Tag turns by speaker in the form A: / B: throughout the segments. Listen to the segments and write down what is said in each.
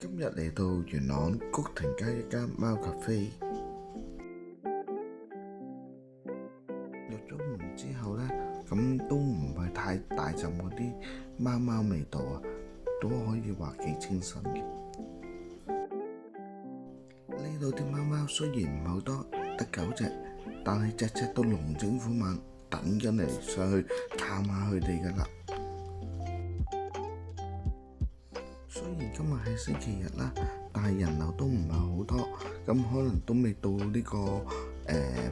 A: 今日嚟到元朗菊亭街一間貓咖啡，入咗門之後呢，咁都唔係太大陣嗰啲貓味道啊，都可以話幾清新嘅。呢度啲貓雖然唔係好多，得9隻，但係隻隻都龍精虎猛，等緊嚟上去探下佢哋㗎啦。雖然今日係星期日啦，但係人流都唔係好多，咁可能都未到呢個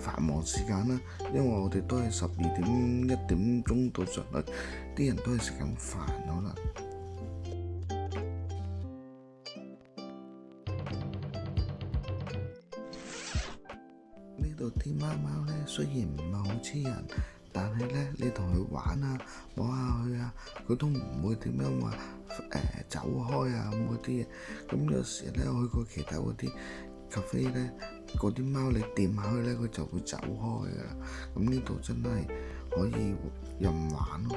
A: 繁忙時間啦。因為我哋都係12點1點鐘到上去，啲人都係食緊飯可能。呢度啲貓呢，雖然唔係好黐人，但係呢，你同佢玩啊，摸下佢啊，佢都唔會點樣話走開啊咁嗰啲嘢。咁有時呢，我去過其他嗰啲咖啡呢，嗰啲貓你掂下佢呢，佢就會走開噶啦。咁呢度真係可以任玩咯。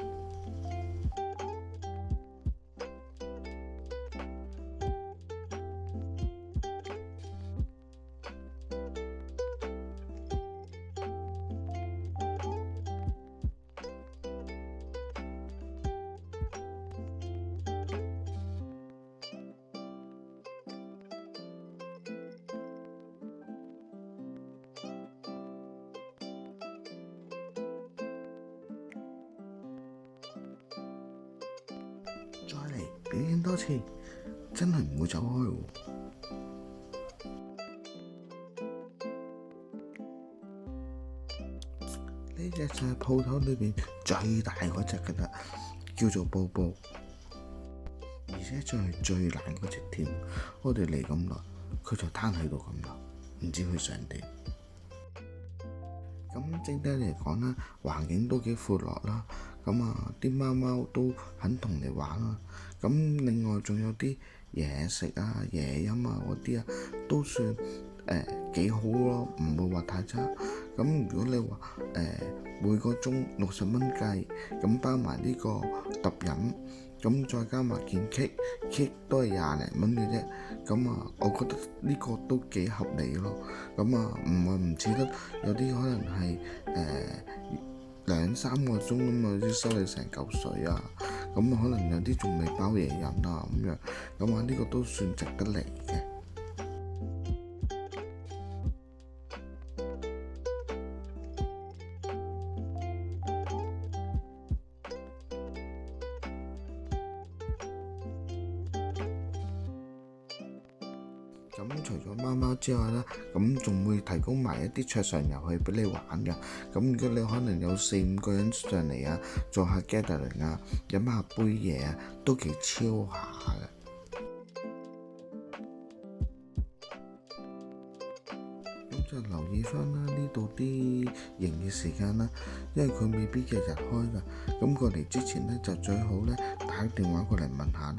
A: 再嚟表演多次，真係唔會走開喎。呢隻就係鋪頭裏邊最大嗰隻㗎啦，叫做布布，而且仲係最懶嗰隻添。我哋嚟咁耐，佢就攤喺度咁耐，唔知佢想點。咁整體嚟講啦，環境都幾闊落啦。咁啊，啲貓都肯同你玩啊。咁另外仲有啲嘢食啊、嘢飲啊嗰啲啊，都算幾好咯，唔會話太差。咁如果你話每個鐘60蚊計，咁包埋呢個特飲，咁再加埋件 cake 都係20零蚊嘅啫。咁啊，我覺得呢個都幾合理咯。咁啊，唔似得有啲可能係2-3個鐘咁啊，要收你成嚿水啊。咁可能有啲仲未包嘢飲啊咁樣。咁啊，呢個都算值得嚟嘅。咁除咗貓之外啦，咁仲會提供埋一啲桌上遊戲俾你玩㗎。咁如果你可能有4-5個人上嚟啊，做下 gathering 啊，飲下杯嘢啊，都幾超下嘅。咁就留意翻啦，呢度啲營業時間啦，因為佢未必日日開㗎。咁過嚟之前呢，就最好呢打電話過嚟問下啦。